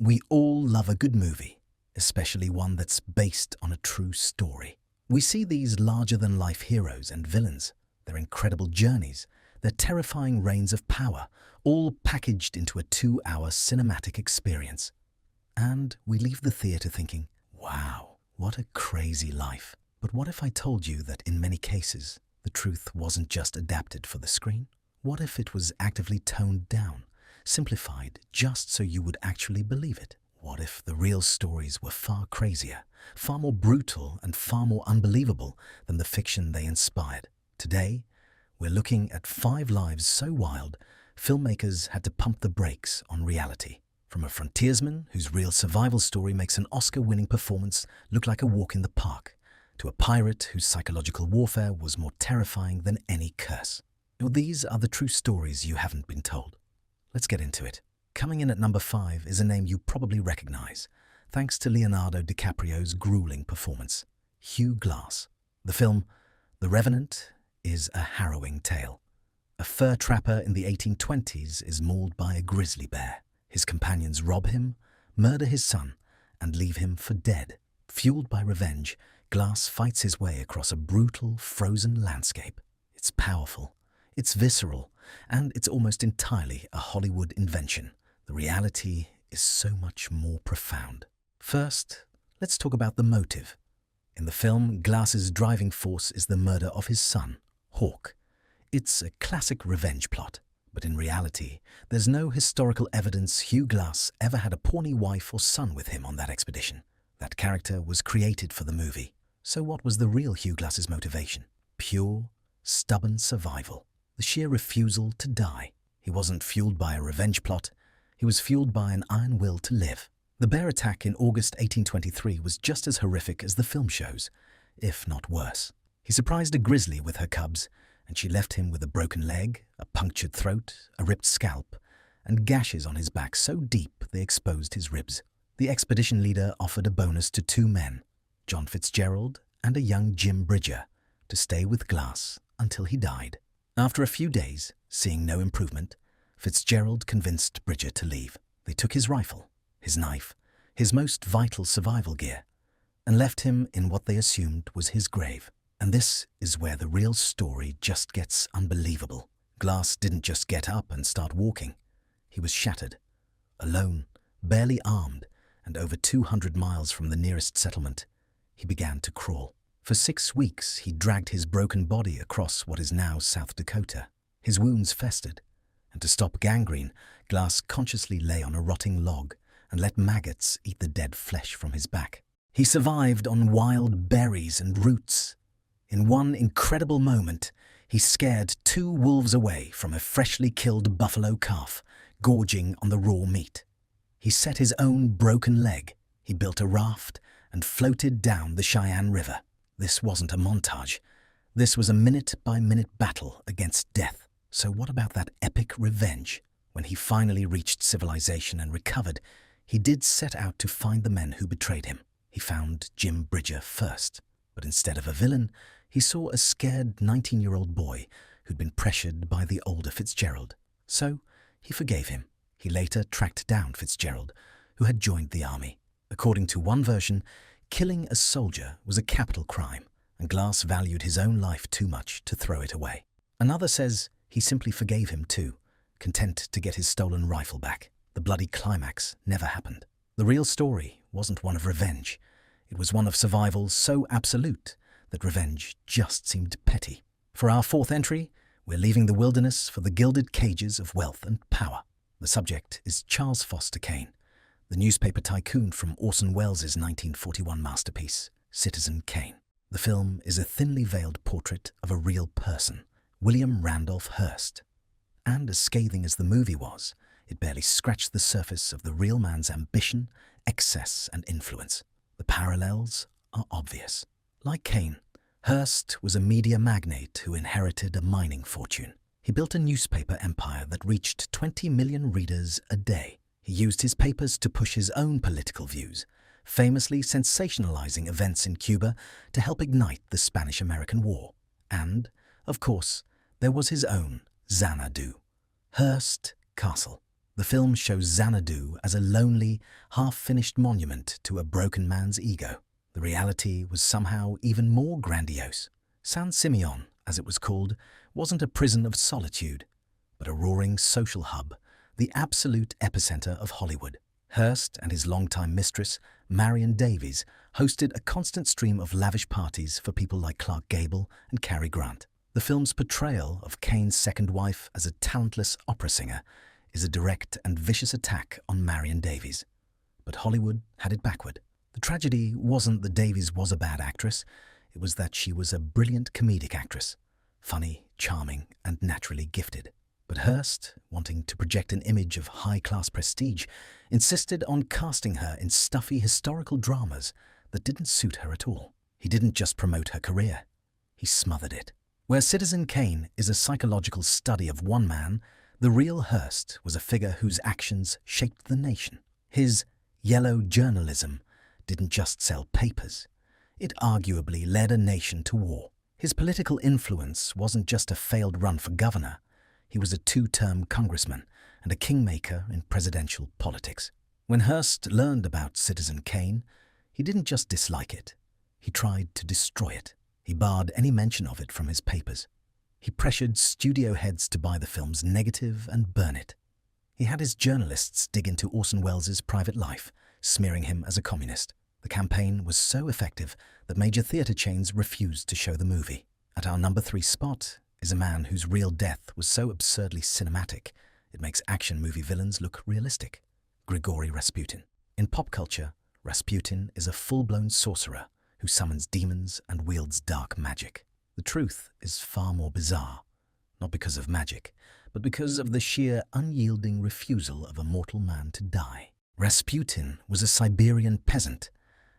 We all love a good movie, especially one that's based on a true story. We see these larger-than-life heroes and villains, their incredible journeys, their terrifying reigns of power, all packaged into a 2-hour cinematic experience. And we leave the theatre thinking, wow, what a crazy life. But what if I told you that in many cases, the truth wasn't just adapted for the screen? What if it was actively toned down, simplified just so you would actually believe it? What if the real stories were far crazier, far more brutal and far more unbelievable than the fiction they inspired? Today, we're looking at 5 lives so wild, filmmakers had to pump the brakes on reality. From a frontiersman whose real survival story makes an Oscar-winning performance look like a walk in the park, to a pirate whose psychological warfare was more terrifying than any curse. Now, these are the true stories you haven't been told. Let's get into it. Coming in at number 5 is a name you probably recognize, thanks to Leonardo DiCaprio's grueling performance, Hugh Glass. The film, The Revenant, is a harrowing tale. A fur trapper in the 1820s is mauled by a grizzly bear. His companions rob him, murder his son, and leave him for dead. Fueled by revenge, Glass fights his way across a brutal, frozen landscape. It's powerful, it's visceral, and it's almost entirely a Hollywood invention. The reality is so much more profound. First, let's talk about the motive. In the film, Glass's driving force is the murder of his son, Hawk. It's a classic revenge plot, but in reality, there's no historical evidence Hugh Glass ever had a Pawnee wife or son with him on that expedition. That character was created for the movie. So what was the real Hugh Glass's motivation? Pure, stubborn survival. The sheer refusal to die. He wasn't fueled by a revenge plot. He was fueled by an iron will to live. The bear attack in August 1823 was just as horrific as the film shows, if not worse. He surprised a grizzly with her cubs, and she left him with a broken leg, a punctured throat, a ripped scalp, and gashes on his back so deep they exposed his ribs. The expedition leader offered a bonus to 2 men, John Fitzgerald and a young Jim Bridger, to stay with Glass until he died. After a few days, seeing no improvement, Fitzgerald convinced Bridger to leave. They took his rifle, his knife, his most vital survival gear, and left him in what they assumed was his grave. And this is where the real story just gets unbelievable. Glass didn't just get up and start walking. He was shattered, alone, barely armed, and over 200 miles from the nearest settlement, he began to crawl. For 6 weeks, he dragged his broken body across what is now South Dakota. His wounds festered, and to stop gangrene, Glass consciously lay on a rotting log and let maggots eat the dead flesh from his back. He survived on wild berries and roots. In one incredible moment, he scared 2 wolves away from a freshly killed buffalo calf, gorging on the raw meat. He set his own broken leg. He built a raft and floated down the Cheyenne River. This wasn't a montage. This was a minute-by-minute battle against death. So what about that epic revenge? When he finally reached civilization and recovered, he did set out to find the men who betrayed him. He found Jim Bridger first. But instead of a villain, he saw a scared 19-year-old boy who'd been pressured by the older Fitzgerald. So he forgave him. He later tracked down Fitzgerald, who had joined the army. According to one version, killing a soldier was a capital crime, and Glass valued his own life too much to throw it away. Another says he simply forgave him too, content to get his stolen rifle back. The bloody climax never happened. The real story wasn't one of revenge. It was one of survival so absolute that revenge just seemed petty. For our 4th entry, we're leaving the wilderness for the gilded cages of wealth and power. The subject is Charles Foster Kane, the newspaper tycoon from Orson Welles' 1941 masterpiece, Citizen Kane. The film is a thinly veiled portrait of a real person, William Randolph Hearst. And as scathing as the movie was, it barely scratched the surface of the real man's ambition, excess, and influence. The parallels are obvious. Like Kane, Hearst was a media magnate who inherited a mining fortune. He built a newspaper empire that reached 20 million readers a day. He used his papers to push his own political views, famously sensationalizing events in Cuba to help ignite the Spanish-American War. And, of course, there was his own Xanadu, Hearst Castle. The film shows Xanadu as a lonely, half-finished monument to a broken man's ego. The reality was somehow even more grandiose. San Simeon, as it was called, wasn't a prison of solitude, but a roaring social hub, the absolute epicenter of Hollywood. Hearst and his longtime mistress, Marion Davies, hosted a constant stream of lavish parties for people like Clark Gable and Cary Grant. The film's portrayal of Kane's second wife as a talentless opera singer is a direct and vicious attack on Marion Davies. But Hollywood had it backward. The tragedy wasn't that Davies was a bad actress, it was that she was a brilliant comedic actress, funny, charming, and naturally gifted. But Hearst, wanting to project an image of high-class prestige, insisted on casting her in stuffy historical dramas that didn't suit her at all. He didn't just promote her career, he smothered it. Where Citizen Kane is a psychological study of one man, the real Hearst was a figure whose actions shaped the nation. His yellow journalism didn't just sell papers, it arguably led a nation to war. His political influence wasn't just a failed run for governor, he was a two-term congressman and a kingmaker in presidential politics. When Hearst learned about Citizen Kane, he didn't just dislike it, he tried to destroy it. He barred any mention of it from his papers. He pressured studio heads to buy the film's negative and burn it. He had his journalists dig into Orson Welles' private life, smearing him as a communist. The campaign was so effective that major theater chains refused to show the movie. At our number 3 spot is a man whose real death was so absurdly cinematic, it makes action movie villains look realistic. Grigory Rasputin. In pop culture, Rasputin is a full-blown sorcerer who summons demons and wields dark magic. The truth is far more bizarre, not because of magic, but because of the sheer unyielding refusal of a mortal man to die. Rasputin was a Siberian peasant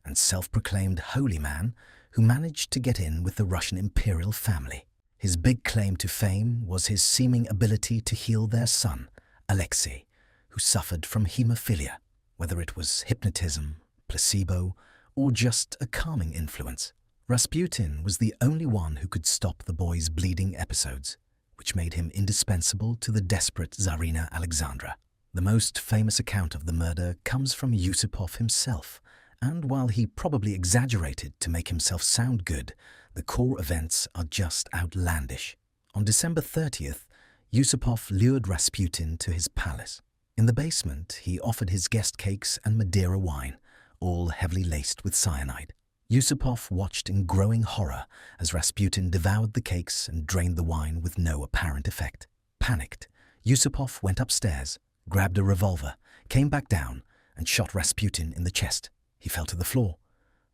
and self-proclaimed holy man who managed to get in with the Russian imperial family. His big claim to fame was his seeming ability to heal their son, Alexei, who suffered from hemophilia, whether it was hypnotism, placebo, or just a calming influence. Rasputin was the only one who could stop the boy's bleeding episodes, which made him indispensable to the desperate Tsarina Alexandra. The most famous account of the murder comes from Yusupov himself, and while he probably exaggerated to make himself sound good, the core events are just outlandish. On December 30th, Yusupov lured Rasputin to his palace. In the basement, he offered his guest cakes and Madeira wine, all heavily laced with cyanide. Yusupov watched in growing horror as Rasputin devoured the cakes and drained the wine with no apparent effect. Panicked, Yusupov went upstairs, grabbed a revolver, came back down, and shot Rasputin in the chest. He fell to the floor.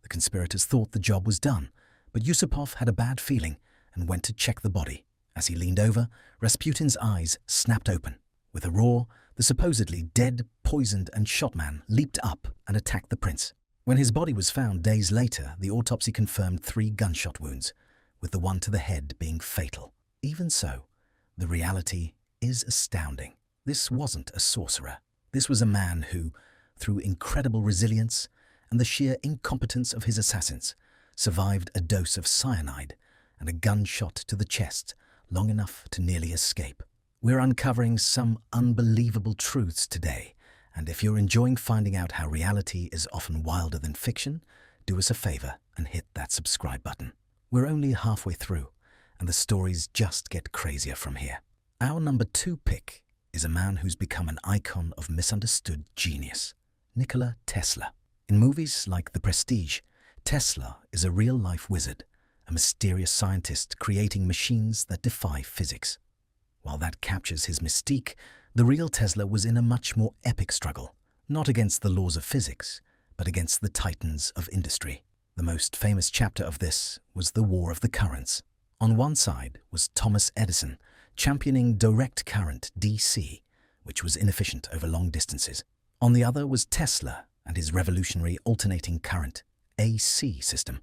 The conspirators thought the job was done, but Yusupov had a bad feeling and went to check the body. As he leaned over, Rasputin's eyes snapped open. With a roar, the supposedly dead, poisoned, and shot man leaped up and attacked the prince. When his body was found days later, the autopsy confirmed 3 gunshot wounds, with the one to the head being fatal. Even so, the reality is astounding. This wasn't a sorcerer. This was a man who, through incredible resilience and the sheer incompetence of his assassins, survived a dose of cyanide and a gunshot to the chest long enough to nearly escape. We're uncovering some unbelievable truths today, and if you're enjoying finding out how reality is often wilder than fiction, do us a favor and hit that subscribe button. We're only halfway through, and the stories just get crazier from here. Our number 2 pick is a man who's become an icon of misunderstood genius, Nikola Tesla. In movies like The Prestige, Tesla is a real-life wizard, a mysterious scientist creating machines that defy physics. While that captures his mystique, the real Tesla was in a much more epic struggle, not against the laws of physics, but against the titans of industry. The most famous chapter of this was the War of the Currents. On one side was Thomas Edison, championing direct current DC, which was inefficient over long distances. On the other was Tesla and his revolutionary alternating current AC system,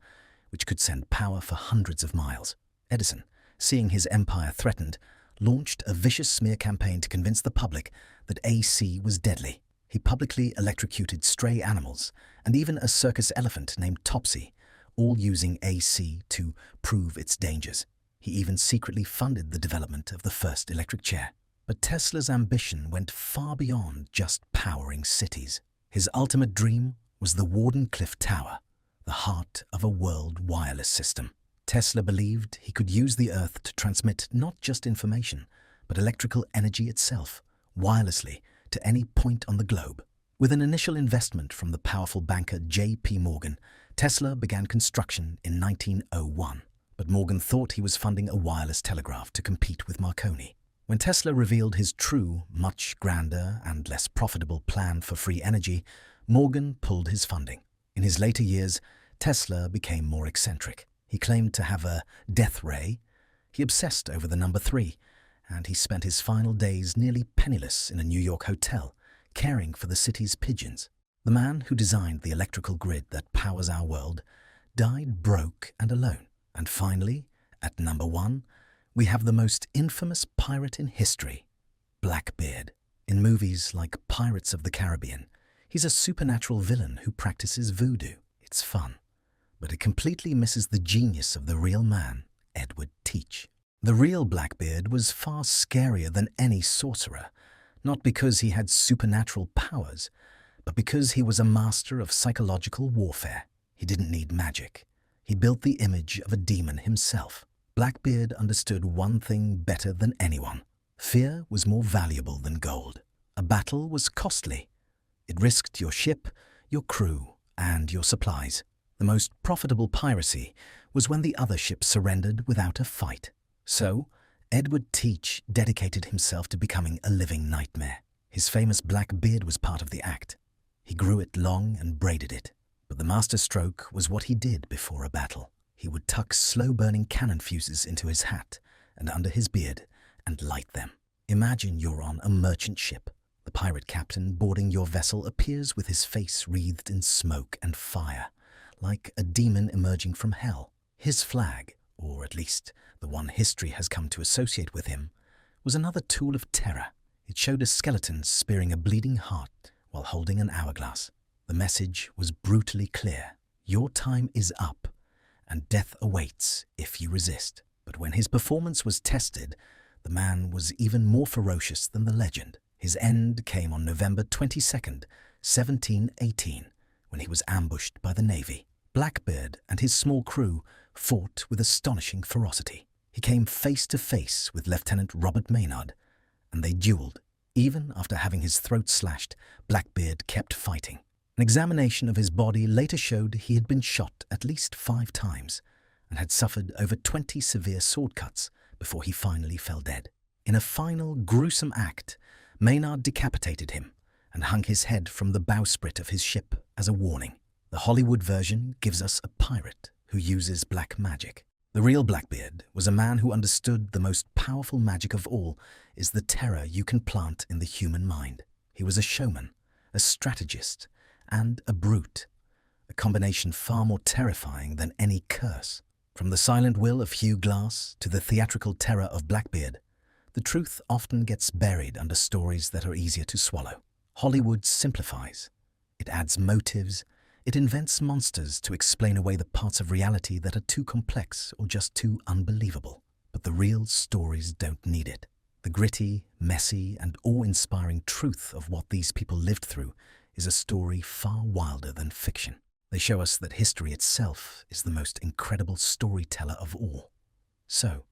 which could send power for hundreds of miles. Edison, seeing his empire threatened, launched a vicious smear campaign to convince the public that AC was deadly. He publicly electrocuted stray animals and even a circus elephant named Topsy, all using AC to prove its dangers. He even secretly funded the development of the first electric chair. But Tesla's ambition went far beyond just powering cities. His ultimate dream was the Wardenclyffe Tower, the heart of a world wireless system. Tesla believed he could use the Earth to transmit not just information, but electrical energy itself, wirelessly, to any point on the globe. With an initial investment from the powerful banker J.P. Morgan, Tesla began construction in 1901. But Morgan thought he was funding a wireless telegraph to compete with Marconi. When Tesla revealed his true, much grander and less profitable plan for free energy, Morgan pulled his funding. In his later years, Tesla became more eccentric. He claimed to have a death ray. He obsessed over the number 3, and he spent his final days nearly penniless in a New York hotel, caring for the city's pigeons. The man who designed the electrical grid that powers our world died broke and alone. And finally, at number 1, we have the most infamous pirate in history, Blackbeard. In movies like Pirates of the Caribbean, he's a supernatural villain who practices voodoo. It's fun, but it completely misses the genius of the real man, Edward Teach. The real Blackbeard was far scarier than any sorcerer, not because he had supernatural powers, but because he was a master of psychological warfare. He didn't need magic. He built the image of a demon himself. Blackbeard understood one thing better than anyone. Fear was more valuable than gold. A battle was costly. It risked your ship, your crew, and your supplies. The most profitable piracy was when the other ship surrendered without a fight. So, Edward Teach dedicated himself to becoming a living nightmare. His famous black beard was part of the act. He grew it long and braided it. But the masterstroke was what he did before a battle. He would tuck slow-burning cannon fuses into his hat and under his beard and light them. Imagine you're on a merchant ship. The pirate captain boarding your vessel appears with his face wreathed in smoke and fire, like a demon emerging from hell. His flag, or at least the one history has come to associate with him, was another tool of terror. It showed a skeleton spearing a bleeding heart while holding an hourglass. The message was brutally clear. Your time is up, and death awaits if you resist. But when his performance was tested, the man was even more ferocious than the legend. His end came on November 22nd, 1718, when he was ambushed by the Navy. Blackbeard and his small crew fought with astonishing ferocity. He came face to face with Lieutenant Robert Maynard, and they dueled. Even after having his throat slashed, Blackbeard kept fighting. An examination of his body later showed he had been shot at least 5 times and had suffered over 20 severe sword cuts before he finally fell dead. In a final gruesome act, Maynard decapitated him and hung his head from the bowsprit of his ship as a warning. The Hollywood version gives us a pirate who uses black magic. The real Blackbeard was a man who understood the most powerful magic of all is the terror you can plant in the human mind. He was a showman, a strategist, and a brute, a combination far more terrifying than any curse. From the silent will of Hugh Glass to the theatrical terror of Blackbeard, the truth often gets buried under stories that are easier to swallow. Hollywood simplifies. It adds motives. It invents monsters to explain away the parts of reality that are too complex or just too unbelievable. But the real stories don't need it. The gritty, messy, and awe-inspiring truth of what these people lived through is a story far wilder than fiction. They show us that history itself is the most incredible storyteller of all. So,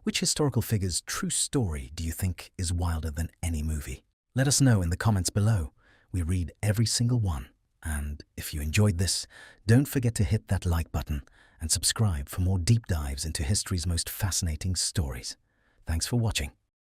which historical figure's true story do you think is wilder than any movie? Let us know in the comments below. We read every single one. And if you enjoyed this, don't forget to hit that like button and subscribe for more deep dives into history's most fascinating stories. Thanks for watching.